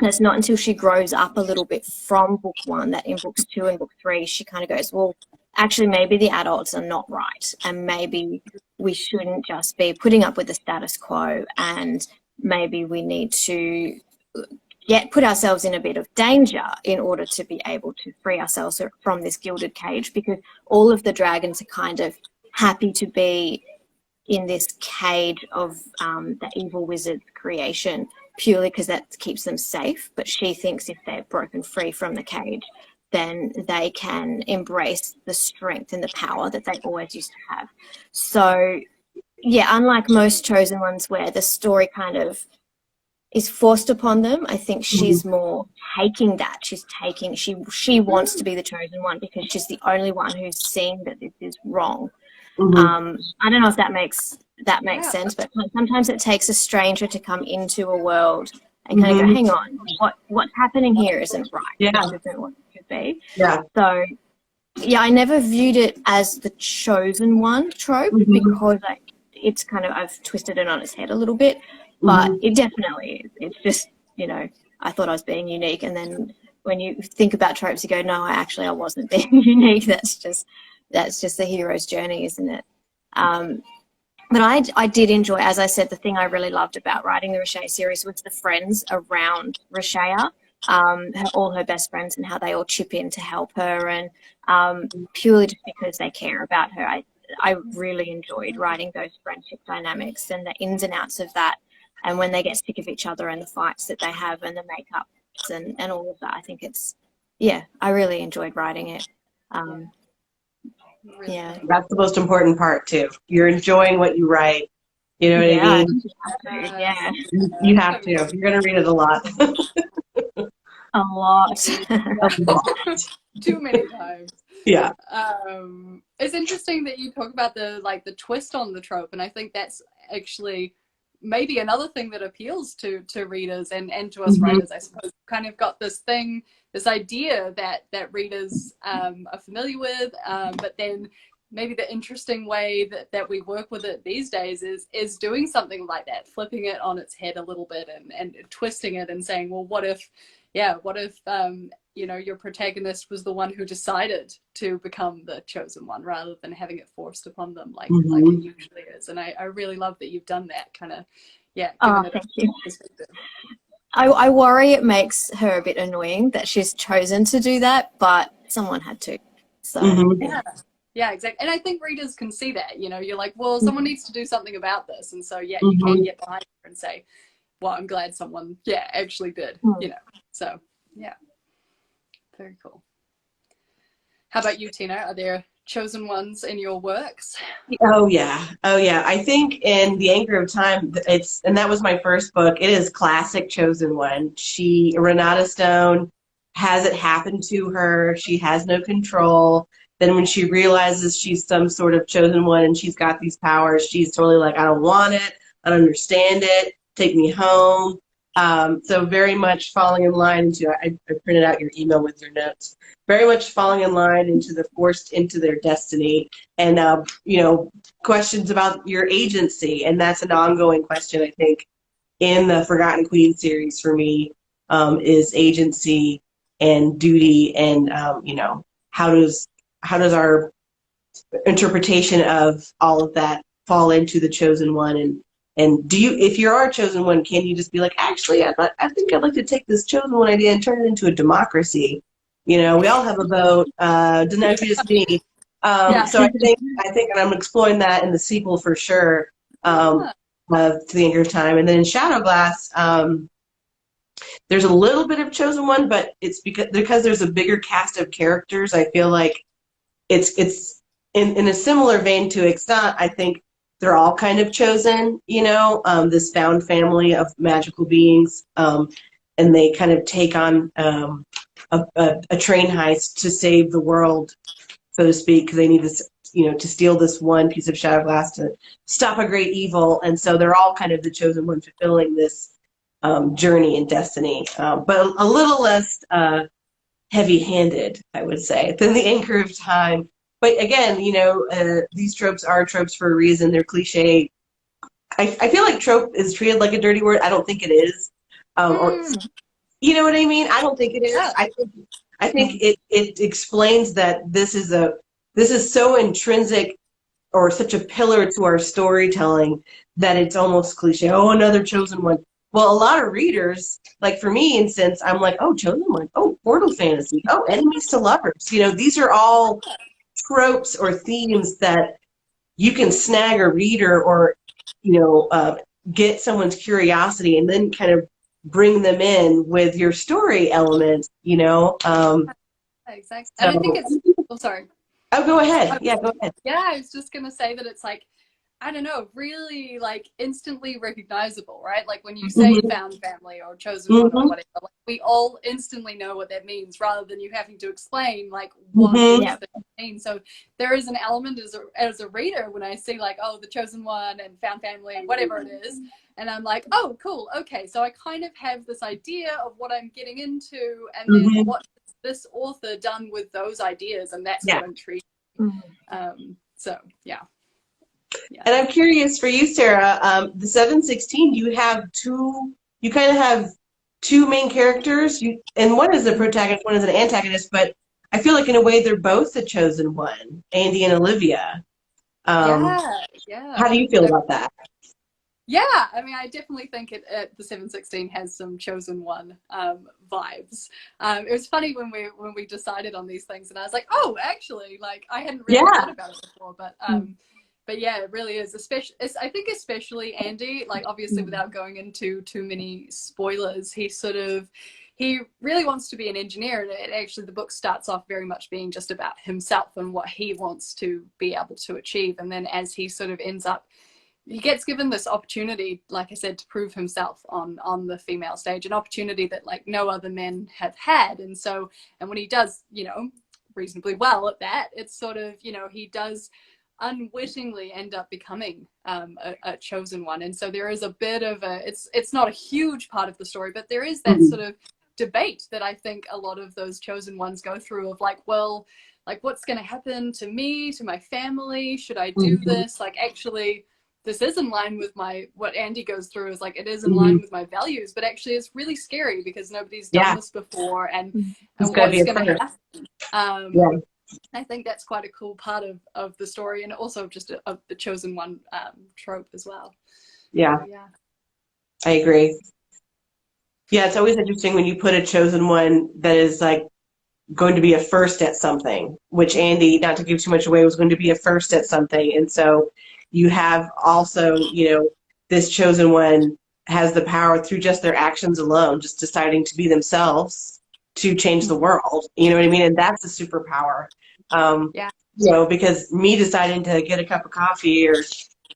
[SPEAKER 2] it's not until she grows up a little bit from book one that in books 2 and book 3, she kind of goes, well, actually, maybe the adults are not right. And maybe we shouldn't just be putting up with the status quo. And maybe we need to put ourselves in a bit of danger in order to be able to free ourselves from this gilded cage, because all of the dragons are kind of happy to be in this cage of the evil wizard's creation purely because that keeps them safe. But she thinks if they're broken free from the cage, then they can embrace the strength and the power that they always used to have. So, yeah, unlike most chosen ones where the story kind of is forced upon them, I think
[SPEAKER 1] Mhm.
[SPEAKER 2] she's more taking that. She wants to be the chosen one because she's the only one who's seeing that this is wrong.
[SPEAKER 1] Mhm.
[SPEAKER 2] I don't know if that makes
[SPEAKER 3] Yeah.
[SPEAKER 2] sense, but sometimes it takes a stranger to come into a world and kind of go,
[SPEAKER 1] Mhm.
[SPEAKER 2] hang on, what's happening here isn't right.
[SPEAKER 1] Yeah.
[SPEAKER 2] This isn't what it should be.
[SPEAKER 1] Yeah.
[SPEAKER 2] So yeah, I never viewed it as the chosen one trope
[SPEAKER 1] Mhm.
[SPEAKER 2] because it's kind of, I've twisted it on its head a little bit. but
[SPEAKER 1] Mhm.
[SPEAKER 2] it definitely is. It's just, you know, I thought I was being unique, and then when you think about tropes, you go, no, I wasn't being unique. That's just the hero's journey, isn't it? But I did enjoy, as I said, the thing I really loved about writing the Rocher series was the friends around Rocher, all her best friends, and how they all chip in to help her, and purely just because they care about her. I really enjoyed writing those friendship dynamics and the ins and outs of that, and when they get sick of each other and the fights that they have and the makeups and all of that. I think I really enjoyed writing it.
[SPEAKER 3] Really
[SPEAKER 2] Yeah.
[SPEAKER 3] great.
[SPEAKER 1] That's the most important part too. You're enjoying what you write. You know what I
[SPEAKER 2] Yeah, I
[SPEAKER 1] mean?
[SPEAKER 2] think you have to. Yeah,
[SPEAKER 1] You have to. You're going to read it a lot.
[SPEAKER 2] a lot.
[SPEAKER 1] A lot.
[SPEAKER 3] Too many times.
[SPEAKER 1] Yeah.
[SPEAKER 3] It's interesting that you talk about the twist on the trope, and I think that's actually maybe another thing that appeals to readers and to us
[SPEAKER 1] Mhm.
[SPEAKER 3] writers, I suppose. Kind of got this idea that readers are familiar with, but then maybe the interesting way that we work with it these days is doing something like that, flipping it on its head a little bit and twisting it and saying, well, what if your protagonist was the one who decided to become the chosen one rather than having it forced upon them like it
[SPEAKER 1] Mhm.
[SPEAKER 3] usually is. And I really love that you've done that kind of,
[SPEAKER 2] Oh,
[SPEAKER 3] given it a
[SPEAKER 2] thank you.
[SPEAKER 3] perspective.
[SPEAKER 2] I worry it makes her a bit annoying that she's chosen to do that, but someone had to. So,
[SPEAKER 1] Mhm.
[SPEAKER 2] yeah.
[SPEAKER 3] Yeah, exactly. And I think readers can see that, you're like, well, someone needs to do something about this. And so, you can
[SPEAKER 1] Mhm.
[SPEAKER 3] get behind her and say, well, I'm glad someone, actually did,
[SPEAKER 2] Mm.
[SPEAKER 3] So, yeah, very cool. How about you, Tina? Are there chosen ones in your works?
[SPEAKER 1] Oh yeah. Oh yeah. I think in The Anchor of Time, and that was my first book. It is classic chosen one. Renata Stone has it happen to her. She has no control. Then when she realizes she's some sort of chosen one and she's got these powers, she's totally like, I don't want it. I don't understand it. Take me home. So very much falling in line into, I printed out your email with your notes. Very much falling in line into the forced into their destiny, and questions about your agency, and that's an ongoing question, I think, in the Forgotten Queen series for me, is agency and duty, and how does our interpretation of all of that fall into the chosen one, and do you, if you are a chosen one, can you just be like, actually, I think I'd like to take this chosen one idea and turn it into a democracy? We all have a vote. Doesn't have to be just me.
[SPEAKER 3] Yeah.
[SPEAKER 1] So I think, and I'm exploring that in the sequel for sure,
[SPEAKER 3] Ah,
[SPEAKER 1] to the Anchor of Time, and then in Shadow Glass, there's a little bit of chosen one, but it's because there's a bigger cast of characters. I feel like it's in a similar vein to Extant. I think they're all kind of chosen, this found family of magical beings, and they kind of take on a train heist to save the world, so to speak, because they need this, to steal this one piece of shattered glass to stop a great evil, and so they're all kind of the chosen one fulfilling this journey and destiny, but a little less heavy-handed, I would say, than the Anchor of Time. But again, these tropes are tropes for a reason. They're cliche. I feel like trope is treated like a dirty word. I don't think it is. Or
[SPEAKER 2] Mm.
[SPEAKER 1] you know what I mean? I don't think it is.
[SPEAKER 3] yeah.
[SPEAKER 1] I think it explains that this is so intrinsic, or such a pillar to our storytelling, that it's almost cliche. Oh, another chosen one. Well, a lot of readers, like for me, instance, I'm like, oh, chosen one. Oh, portal fantasy. Oh, enemies to lovers. These are all tropes or themes that you can snag a reader, or you know uh, get someone's curiosity, and then kind of bring them in with your story elements.
[SPEAKER 3] Exactly. And I think
[SPEAKER 1] So,
[SPEAKER 3] it's, oh, sorry.
[SPEAKER 1] oh, go
[SPEAKER 3] I
[SPEAKER 1] ahead. Yeah,
[SPEAKER 3] was,
[SPEAKER 1] go ahead.
[SPEAKER 3] I was just going to say that it's like, I don't know, really like instantly recognizable, right? Like when you say
[SPEAKER 1] Hmm.
[SPEAKER 3] found family or chosen one or
[SPEAKER 1] Hmm.
[SPEAKER 3] whatever, like we all instantly know what that means rather than you having to explain like what
[SPEAKER 1] Hmm.
[SPEAKER 3] these
[SPEAKER 2] Yeah.
[SPEAKER 3] things mean. So there is an element as a reader when I see like, oh, the chosen one and found family, whatever it is. And I'm like, oh, cool. Okay. So I kind of have this idea of what I'm getting into, and then
[SPEAKER 1] Hmm.
[SPEAKER 3] what has this author done with those ideas, and that's
[SPEAKER 1] Yeah.
[SPEAKER 3] what intrigues me.
[SPEAKER 2] Mm.
[SPEAKER 3] So yeah.
[SPEAKER 1] And I'm curious for you, Sarah, the 716, you kind of have two main characters, and one is the protagonist, one is an antagonist, but I feel like in a way they're both the chosen one, Andy and Olivia. Um,
[SPEAKER 3] Yeah,
[SPEAKER 1] how do
[SPEAKER 3] yeah.
[SPEAKER 1] you feel about that?
[SPEAKER 3] Yeah, I mean, I definitely think the 716 has some chosen one vibes. It was funny when we decided on these things, and I was like, oh, actually, like I hadn't really
[SPEAKER 1] Yeah.
[SPEAKER 3] thought about it before, but yeah, it really is. Especially, I think especially Andy, like obviously without going into too many spoilers, he really wants to be an engineer, and actually the book starts off very much being just about himself and what he wants to be able to achieve, and then as he sort of ends up he gets given this opportunity, like I said, to prove himself on the female stage, an opportunity that like no other men have had. And so, and when he does, you know, reasonably well at that, it's sort of, you know, he does unwittingly end up becoming a chosen one. And so there is a bit of it's not a huge part of the story, but there is that sort of debate that I think a lot of those chosen ones go through of like, well, like what's going to happen to me, to my family? Should I do this? Like actually, this is in line with what Andy goes through is like it is in line with my values, but actually it's really scary because nobody's done this before, and
[SPEAKER 1] It's gonna be
[SPEAKER 3] what's
[SPEAKER 1] a
[SPEAKER 3] going to
[SPEAKER 1] first.
[SPEAKER 3] happen. I think that's quite a cool part of the story, and also just of the chosen one trope as well.
[SPEAKER 1] Yeah,
[SPEAKER 3] So, yeah,
[SPEAKER 1] I agree. Yeah, it's always interesting when you put a chosen one that is like going to be a first at something, which Andy, not to give too much away, was going to be a first at something. And so you have also, you know, this chosen one has the power through just their actions alone, just deciding to be themselves to change the world. You know what I mean? And that's a superpower.
[SPEAKER 3] yeah,
[SPEAKER 1] You know, because me deciding to get a cup of coffee or,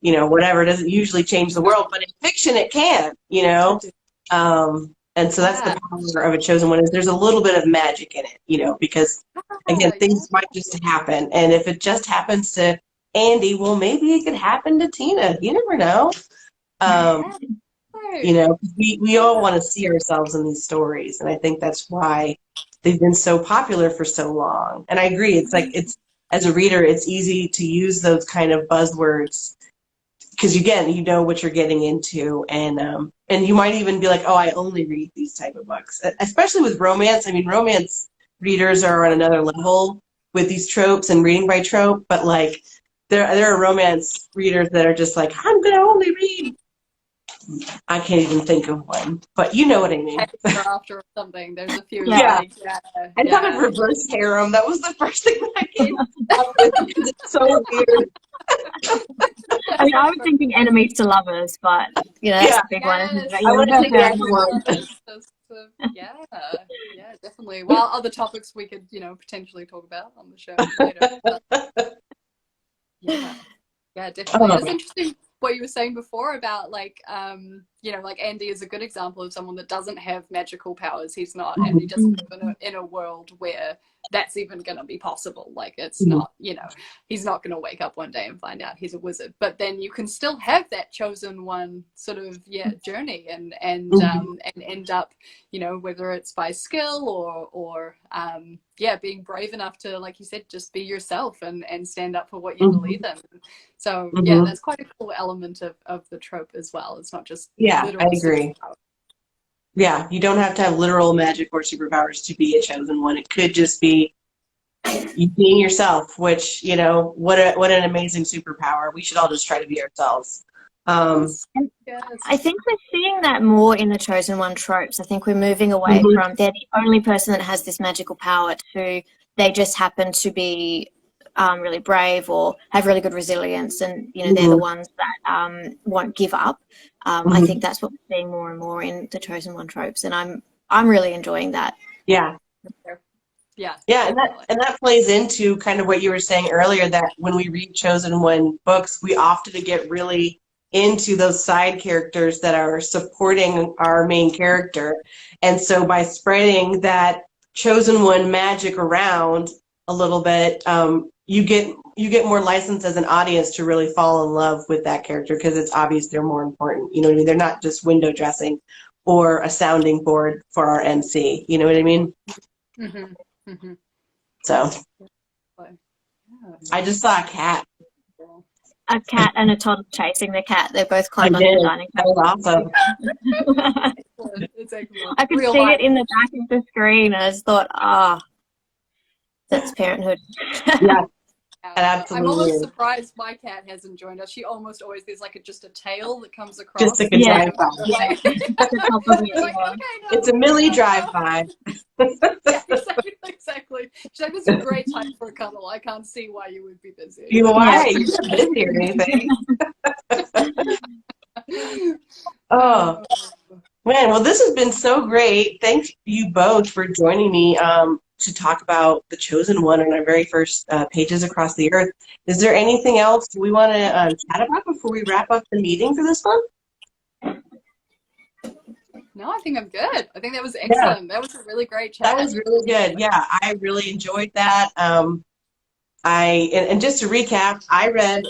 [SPEAKER 1] you know, whatever doesn't usually change the world, but in fiction it can, you know. And so that's the
[SPEAKER 3] yeah,
[SPEAKER 1] power of a chosen one is there's a little bit of magic in it, you know, because again,
[SPEAKER 3] yeah,
[SPEAKER 1] things might just happen. And if it just happens to Andy, well, maybe it could happen to Tina. You never know. Um,
[SPEAKER 3] yeah.
[SPEAKER 1] you know, we all want to see ourselves in these stories. And I think that's why they've been so popular for so long. And I agree. It's like, as a reader, it's easy to use those kind of buzzwords because again, you know what you're getting into, and you might even be like, oh, I only read these type of books, especially with romance. I mean, romance readers are on another level with these tropes and reading by trope, but like there are romance readers that are just like, I'm gonna only read. I can't even think of one, but you know what I mean.
[SPEAKER 3] After or something. There's a few
[SPEAKER 2] Yeah.
[SPEAKER 3] like
[SPEAKER 1] I thought of reverse harem. That was the first thing that I came up with because it's so weird.
[SPEAKER 2] I mean, I was thinking enemies to lovers, but you know, that's
[SPEAKER 1] Yeah,
[SPEAKER 2] a big one, isn't it? But
[SPEAKER 1] I
[SPEAKER 2] yeah,
[SPEAKER 1] want to
[SPEAKER 2] reverse
[SPEAKER 1] take that
[SPEAKER 2] harem.
[SPEAKER 1] one.
[SPEAKER 3] Yeah, yeah, definitely. Well, other topics we could, you know, potentially talk about on the show later. But yeah, yeah, definitely. And it's interesting what you were saying before about like, you know, like Andy is a good example of someone that doesn't have magical powers. He's not, and he doesn't live in a world where that's even going to be possible. Like it's not, you know, he's not going to wake up one day and find out he's a wizard. But then you can still have that chosen one sort of journey and end up, you know, whether it's by skill or being brave enough to, like you said, just be yourself and stand up for what you believe in. So yeah, that's quite a cool element of the trope as well. It's not just
[SPEAKER 1] Yeah, I
[SPEAKER 3] literal
[SPEAKER 1] agree.
[SPEAKER 3] superpower.
[SPEAKER 1] Yeah, you don't have to have literal magic or superpowers to be a chosen one. It could just be you being yourself, which, you know, what an amazing superpower. We should all just try to be ourselves.
[SPEAKER 3] Yes.
[SPEAKER 2] I think we're seeing that more in the chosen one tropes. I think we're moving away from they're the only person that has this magical power to they just happen to be really brave or have really good resilience, and you know they're the ones that won't give up. I think that's what we're seeing more and more in the chosen one tropes, and I'm really enjoying that.
[SPEAKER 1] Yeah.
[SPEAKER 3] Yeah,
[SPEAKER 1] Yeah, and that plays into kind of what you were saying earlier, that when we read chosen one books, we often get really into those side characters that are supporting our main character. And so by spreading that chosen one magic around a little bit, you get more license as an audience to really fall in love with that character because it's obvious they're more important. You know what I mean? They're not just window dressing or a sounding board for our MC. You know what I mean? So I just saw a cat.
[SPEAKER 2] a cat and a toddler chasing the cat. They're both
[SPEAKER 1] I
[SPEAKER 2] climbed onto the
[SPEAKER 1] did.
[SPEAKER 2] dining
[SPEAKER 1] That was awesome.
[SPEAKER 2] table.
[SPEAKER 3] It's excellent.
[SPEAKER 2] I could
[SPEAKER 3] Real
[SPEAKER 2] see
[SPEAKER 3] life.
[SPEAKER 2] it in the back of the screen, and I just thought, that's parenthood.
[SPEAKER 1] Yeah, it
[SPEAKER 3] I'm
[SPEAKER 1] absolutely
[SPEAKER 3] almost
[SPEAKER 1] is.
[SPEAKER 3] surprised my cat hasn't joined us. She almost always, there's like just a tail that comes
[SPEAKER 1] Just
[SPEAKER 3] across.
[SPEAKER 1] like a
[SPEAKER 2] Yeah,
[SPEAKER 1] drive-by.
[SPEAKER 2] yeah.
[SPEAKER 3] Like,
[SPEAKER 2] At the top of it,
[SPEAKER 3] you're like,
[SPEAKER 2] yeah.
[SPEAKER 3] okay, no,
[SPEAKER 1] It's a Millie
[SPEAKER 3] no, no.
[SPEAKER 1] drive-by.
[SPEAKER 3] Yeah, exactly. She's like, this is a great time for a cuddle. I can't see why you would be busy.
[SPEAKER 1] You know
[SPEAKER 2] Yeah.
[SPEAKER 1] why? You're not busy or anything. Oh,
[SPEAKER 3] Oh,
[SPEAKER 1] man. Well, this has been so great. Thank you both for joining me to talk about The Chosen One on our very first Pages Across the Earth. Is there anything else we want to chat about before we wrap up the meeting for this one?
[SPEAKER 3] no, I think I'm good. I think that was
[SPEAKER 1] Yeah,
[SPEAKER 3] excellent. That was a really great
[SPEAKER 1] that
[SPEAKER 3] chat.
[SPEAKER 1] was really good. Yeah, I really enjoyed that. And just to recap, I read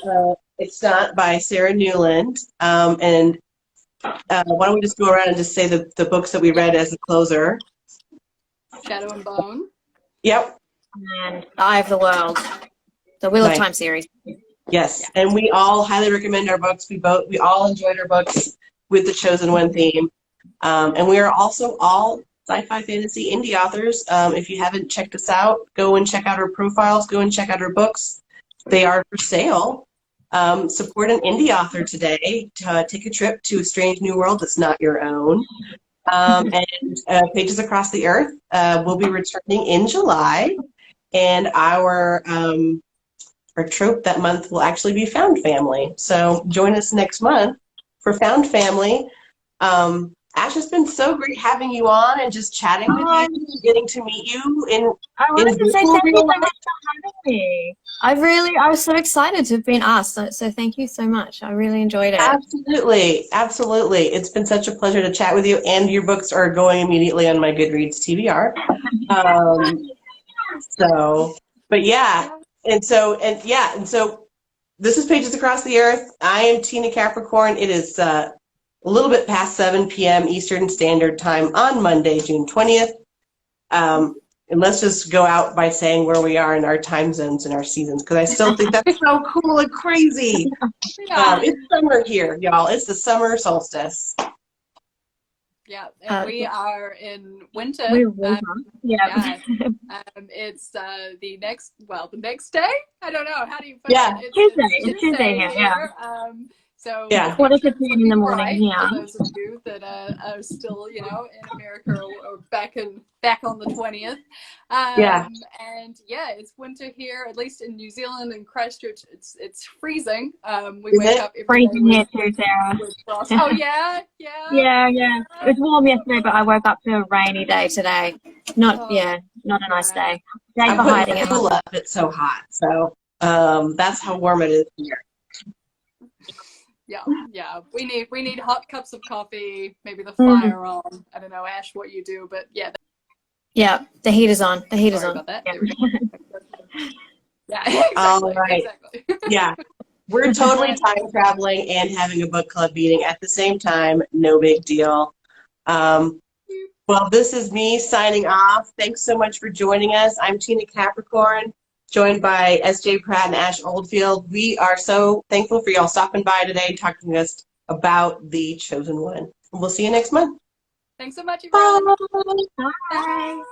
[SPEAKER 1] It's Not by Sarah Newland. And why don't we just go around and just say the books that we read as a closer?
[SPEAKER 3] Shadow and Bone.
[SPEAKER 1] Yep.
[SPEAKER 2] And Eye of the World, the Wheel of
[SPEAKER 1] Nice.
[SPEAKER 2] Time series.
[SPEAKER 1] Yes.
[SPEAKER 3] Yeah.
[SPEAKER 1] And we all highly recommend our books. We all enjoyed our books with the Chosen One theme. And we are also all sci-fi fantasy indie authors. If you haven't checked us out, go and check out our profiles, go and check out our books. They are for sale. Support an indie author today to take a trip to a strange new world that's not your own. And Pages Across the Earth will be returning in July, and our trope that month will actually be Found Family. So join us next month for Found Family. Ash, it's been so great having you on and just chatting with you, getting to meet you
[SPEAKER 2] I
[SPEAKER 1] in
[SPEAKER 2] wanted to say
[SPEAKER 1] virtual
[SPEAKER 2] thank you
[SPEAKER 1] real
[SPEAKER 2] so
[SPEAKER 1] life.
[SPEAKER 2] much for having me. I was so excited to have been asked. So thank you so much. I really enjoyed it.
[SPEAKER 1] Absolutely, absolutely. It's been such a pleasure to chat with you, and your books are going immediately on my Goodreads TBR. But yeah, and so this is Pages Across the Earth. I am Tina Capricorn. It is a little bit past 7 p.m. Eastern Standard Time on Monday, June 20th. And let's just go out by saying where we are in our time zones and our seasons, because I still think that's so cool and crazy.
[SPEAKER 3] Yeah.
[SPEAKER 1] It's summer here, y'all. It's the summer solstice.
[SPEAKER 3] Yeah, and we are in winter.
[SPEAKER 2] We're winter. Yeah.
[SPEAKER 3] It's the next day. I don't know. How do you put
[SPEAKER 1] Yeah.
[SPEAKER 3] it?
[SPEAKER 2] It's Tuesday here. Yeah.
[SPEAKER 3] So
[SPEAKER 1] Yeah.
[SPEAKER 2] Quarter to 10 in the morning.
[SPEAKER 3] right,
[SPEAKER 2] Yeah.
[SPEAKER 3] for those of you that are still, in America or back on the 20th.
[SPEAKER 1] Yeah.
[SPEAKER 3] And yeah, it's winter here, at least in New Zealand and Christchurch. It's freezing. We
[SPEAKER 1] Is
[SPEAKER 3] wake
[SPEAKER 1] it?
[SPEAKER 3] up every day
[SPEAKER 2] Freezing here too, Sarah.
[SPEAKER 3] with frost. Oh yeah.
[SPEAKER 2] Yeah. It was warm yesterday, but I woke up to a rainy day today. Not a nice day. Day
[SPEAKER 1] I'm
[SPEAKER 2] for
[SPEAKER 1] putting
[SPEAKER 2] hiding
[SPEAKER 1] the
[SPEAKER 2] it.
[SPEAKER 1] pool up. It's so hot. So that's how warm it is here.
[SPEAKER 3] Yeah. We need hot cups of coffee, maybe the fire on. I don't know, Ash, what you do, but yeah.
[SPEAKER 2] Yeah, the heat is on.
[SPEAKER 3] Sorry about that.
[SPEAKER 2] Yeah.
[SPEAKER 3] There we go. Yeah, exactly.
[SPEAKER 1] All right.
[SPEAKER 3] Exactly.
[SPEAKER 1] Yeah. We're totally time traveling and having a book club meeting at the same time. No big deal. Well, this is me signing off. Thanks so much for joining us. I'm Tina Capricorn, joined by S.J. Pratt and Ash Oldfield. We are so thankful for y'all stopping by today, talking to us about The Chosen One. We'll see you next month.
[SPEAKER 3] Thanks so much, everyone.
[SPEAKER 1] Bye.
[SPEAKER 2] Bye.